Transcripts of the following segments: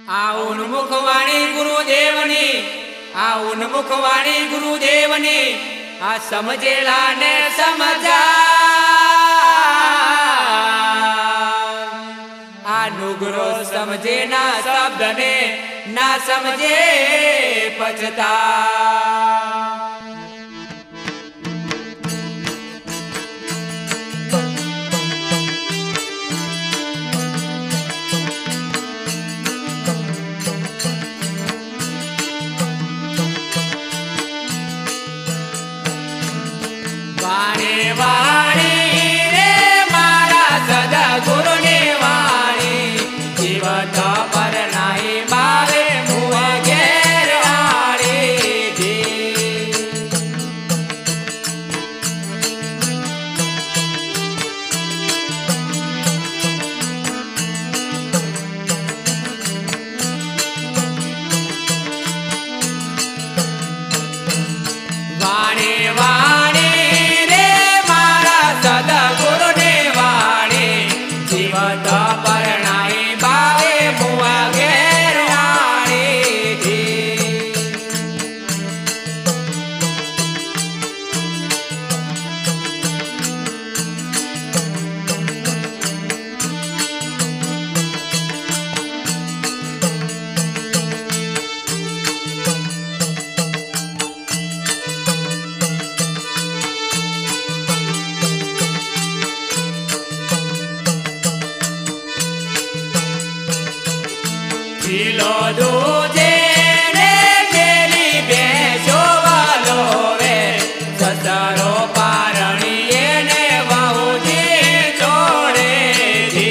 आ उन्मुखवाणी गुरुदेवनी आ उन्मुखवाणी गुरुदेवनी आ समझेला ने समझा आ नुगरो समझे ना शब्द ने ना समझे पछता वाणी रे मारा सदा गुरु ने वाणी जीवत पर नाई मारे मुआ घेर आड़ी थी वाणी वाणी लो दूजे ने मेरी बेचो वालो वे सतरो पारणी ने बहुजी छोड़े थी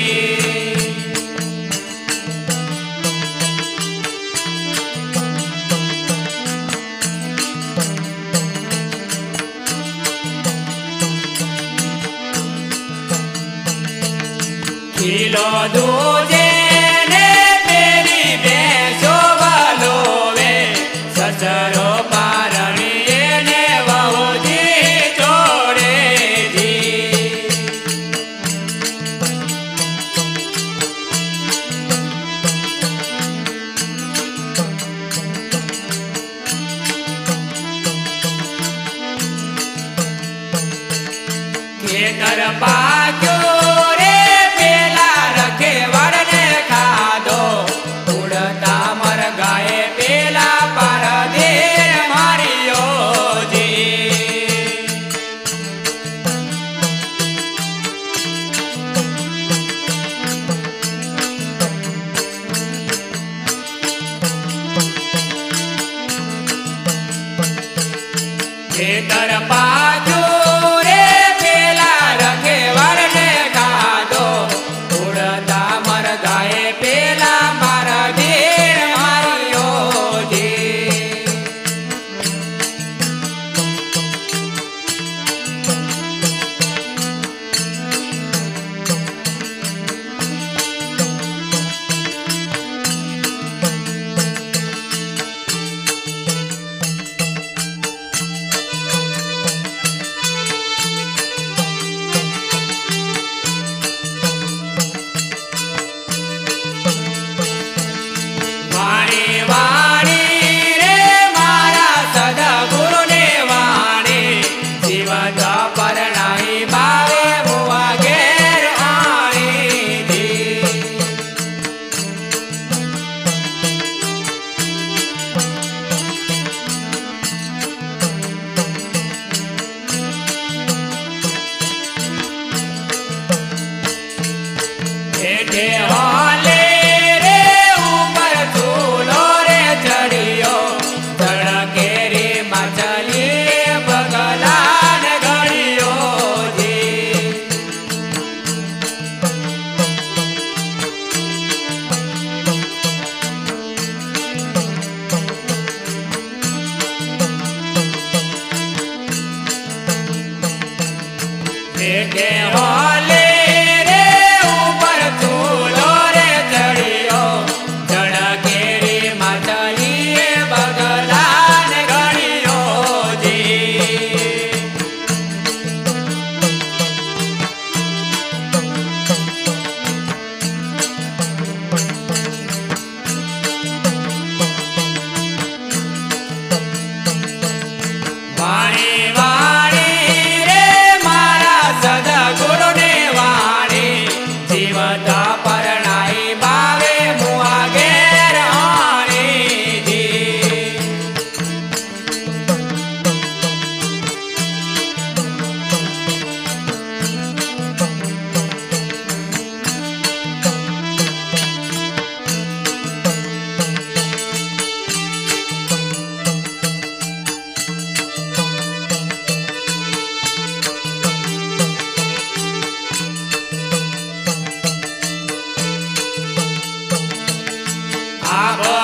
खिलो दूजे सचरो पारणी ने बहुजी छोड़े थी खेतर पाक्यो रे पेला रखे वड़ने खाधो उड़ता मर गाए पेला खेतर पाजू रे पेला रखे वरने खाधो उड़ता मर गाए पेला मारा धीर मारियो जी वाले रे ऊपर चूलो रे चढ़ियो चढ़के रे मचली बगलान घड़ियो जी देखे वाले रे ऊपर चूलो रे આ